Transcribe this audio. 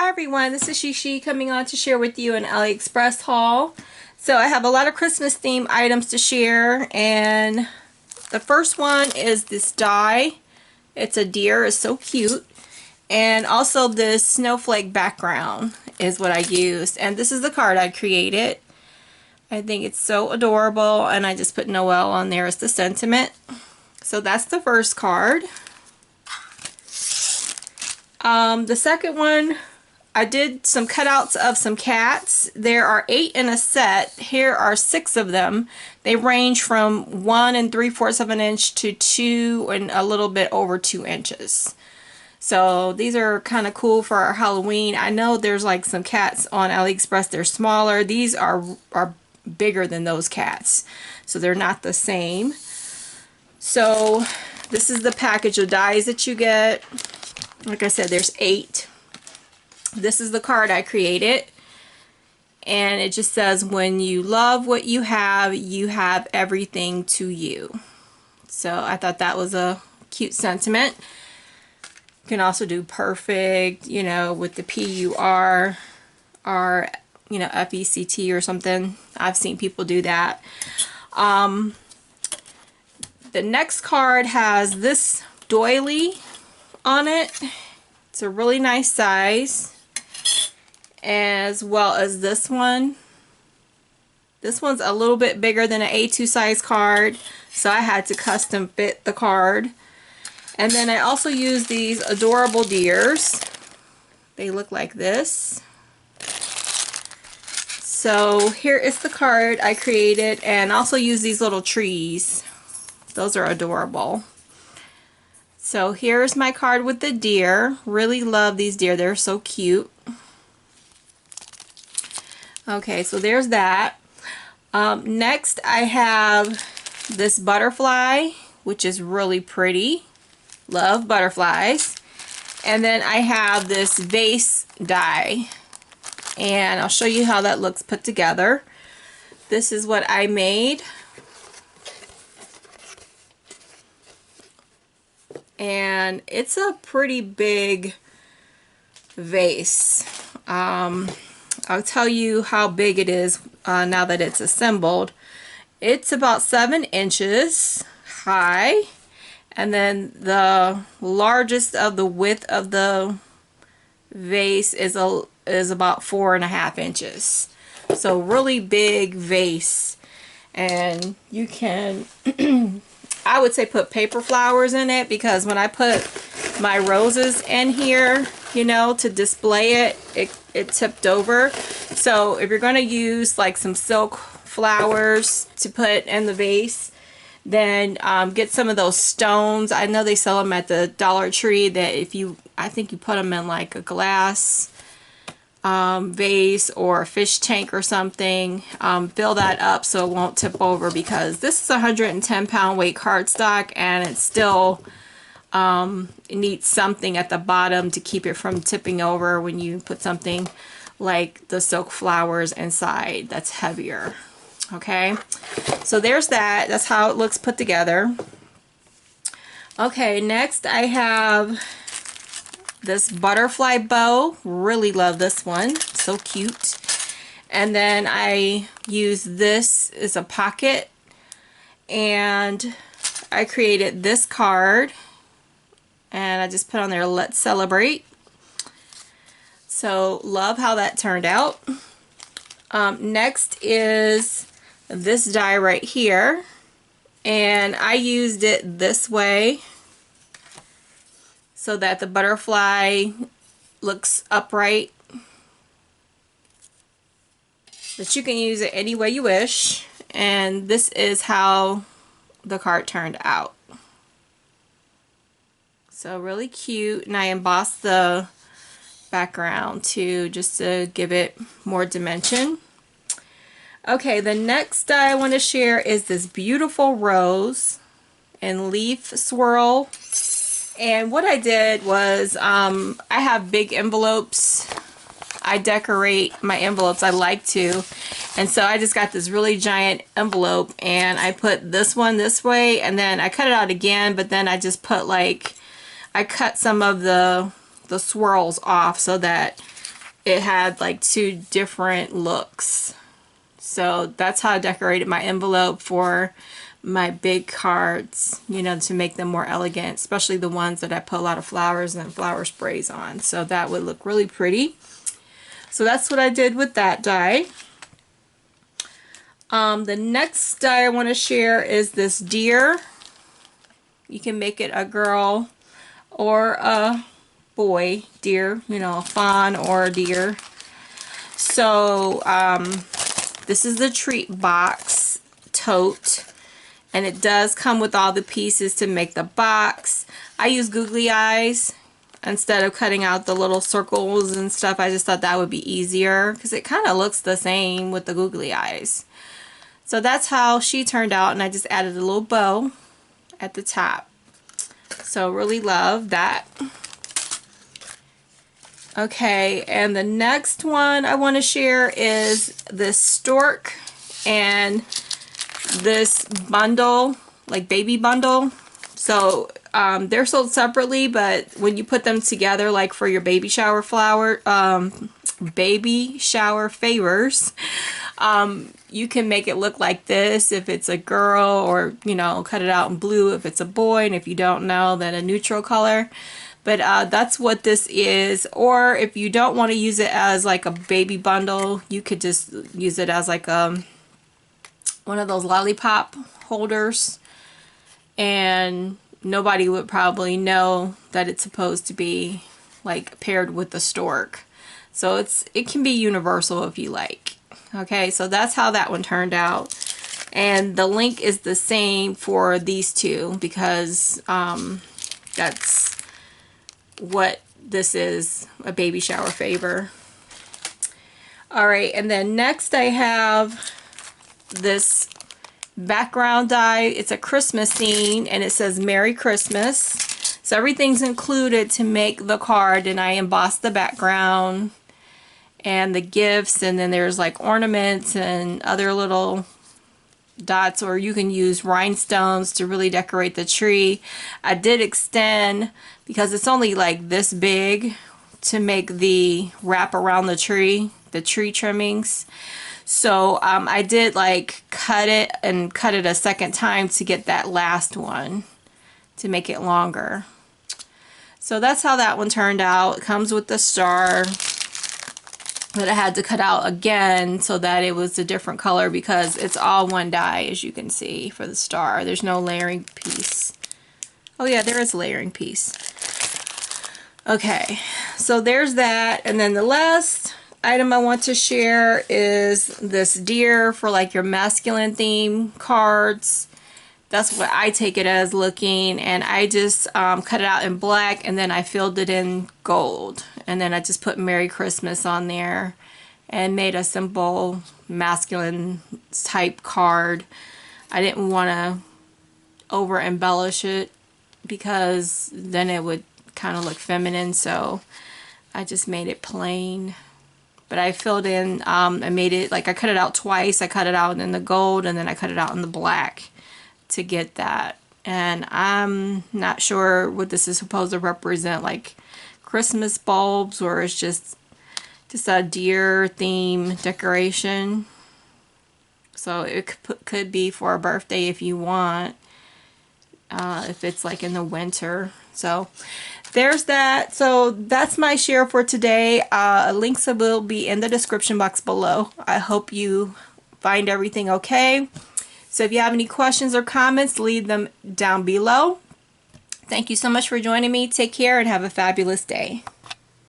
Hi everyone, this is SheShe coming on to share with you an Aliexpress haul. So I have a lot of Christmas themed items to share, and the first one is this die. It's a deer, it's so cute. And also this snowflake background is what I used. And this is the card I created. I think it's so adorable, and I just put Noel on there as the sentiment. So that's the first card. The second one, I did some cutouts of some cats. There are 8 in a set. Here are 6 of them. They range from 1 3/4 of an inch to 2 and a little bit over 2 inches. So these are kind of cool for our Halloween. I know there's like some cats on AliExpress. They're smaller. These are bigger than those cats. So they're not the same. So this is the package of dies that you get. Like I said, there's 8. This is the card I created, and it just says, when you love what you have everything to you. So I thought that was a cute sentiment. You can also do perfect, you know, with the PUR or, you know, FECT or something. I've seen people do that. The next card has this doily on it. It's a really nice size, as well as this one. This one's a little bit bigger than an A2 size card, so I had to custom fit the card. And then I also used these adorable deers. They look like this. So here is the card I created, and also use these little trees. Those are adorable. So here's my card with the deer. Really love these deer. They're so cute. Okay, so there's that. Next I have this butterfly, which is really pretty. Love butterflies. And then I have this vase die, and I'll show you how that looks put together. This is what I made. And it's a pretty big vase. I'll tell you how big it is now that it's assembled. It's about 7 inches high, and then the largest of the width of the vase is about 4.5 inches. So really big vase, and you can I would say put paper flowers in it, because when I put my roses in here, you know, to display it tipped over. So if you're going to use like some silk flowers to put in the vase, then get some of those stones. I know they sell them at the Dollar Tree, that I think you put them in like a glass vase or a fish tank or something. Fill that up so it won't tip over, because this is a 110-pound weight cardstock, and it still it needs something at the bottom to keep it from tipping over when you put something like the silk flowers inside that's heavier. Okay, so there's that. That's how it looks put together. Okay, next I have this butterfly bow. Really love this one. So cute. And then I use this as a pocket, and I created this card, and I just put on there, let's celebrate. So love how that turned out. Next is this die right here, and I used it this way so that the butterfly looks upright. But you can use it any way you wish, and this is how the card turned out. So really cute, and I embossed the background too, just to give it more dimension. Okay, the next die I want to share is this beautiful rose and leaf swirl. And what I did was, I have big envelopes. I decorate my envelopes, I like to. And so I just got this really giant envelope, and I put this one this way, and then I cut it out again, but then I just put like, I cut some of the swirls off so that it had like two different looks. So that's how I decorated my envelope for my big cards, you know, to make them more elegant, especially the ones that I put a lot of flowers and flower sprays on. So that would look really pretty. So that's what I did with that die. The next die I want to share is this deer. You can make it a girl or a boy deer, you know, a fawn or a deer. So this is the Treatbox Tote, and it does come with all the pieces to make the box. I use googly eyes instead of cutting out the little circles and stuff. I just thought that would be easier because it kind of looks the same with the googly eyes. So that's how she turned out, and I just added a little bow at the top. So really love that. Okay, and the next one I want to share is this stork and this bundle, like baby bundle. So they're sold separately, but when you put them together, like for your baby shower favors, you can make it look like this if it's a girl, or, you know, cut it out in blue if it's a boy, and if you don't know, then a neutral color. But that's what this is. Or if you don't want to use it as like a baby bundle, you could just use it as like one of those lollipop holders, and nobody would probably know that it's supposed to be like paired with the stork. So it can be universal if you like. Okay, so that's how that one turned out. And the link is the same for these two, because that's what this is, a baby shower favor. Alright, and then next I have this background die. It's a Christmas scene, and it says Merry Christmas. So everything's included to make the card, and I embossed the background and the gifts, and then there's like ornaments and other little dots, or you can use rhinestones to really decorate the tree. I did extend, because it's only like this big, to make the wrap around the tree trimmings. So I did like cut it a second time to get that last one, to make it longer. So that's how that one turned out. It comes with the star, but I had to cut out again so that it was a different color, because it's all one die, as you can see, for the star. There's no layering piece. Oh yeah, there is a layering piece. Okay, so there's that. And then the last item I want to share is this deer for like your masculine theme cards. That's what I take it as looking, and I just cut it out in black, and then I filled it in gold, and then I just put Merry Christmas on there and made a simple masculine type card. I didn't want to over embellish it, because then it would kind of look feminine, so I just made it plain. But I filled in, I made it like, I cut it out twice. I cut it out in the gold, and then I cut it out in the black to get that. And I'm not sure what this is supposed to represent, like Christmas bulbs, or it's just a deer theme decoration. So it could be for a birthday if you want, if it's like in the winter. So there's that. So that's my share for today. Links will be in the description box below. I hope you find everything okay. So if you have any questions or comments, leave them down below. Thank you so much for joining me. Take care and have a fabulous day.